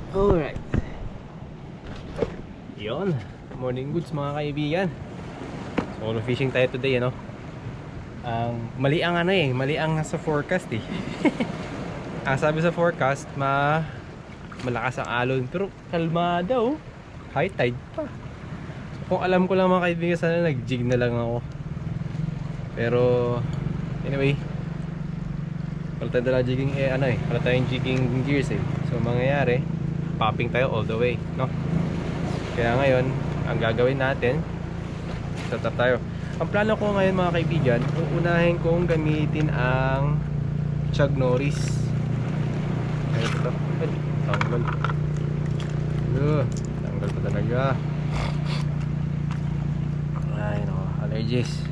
Alright. Yon. Morning goods mga kaibigan. Solo fishing tayo today, ano? Mali ang mali ang nasa forecast eh. Sabi sa forecast, malakas ang alon, pero kalmada oh. High tide pa. So, kung alam ko lang mga kaibigan, sana nag-jig na lang ako. Pero anyway, wala tayong dala jigging wala tayong jigging gears eh. So mangyayari, popping tayo all the way, no? Kaya ngayon, ang gagawin natin, setup tayo. Ang plano ko ngayon mga kaibigan, uunahin kong gamitin ang Chug Norris. Ayun ito. Tanggal. Tanggal pa talaga. Ay nako, allergies.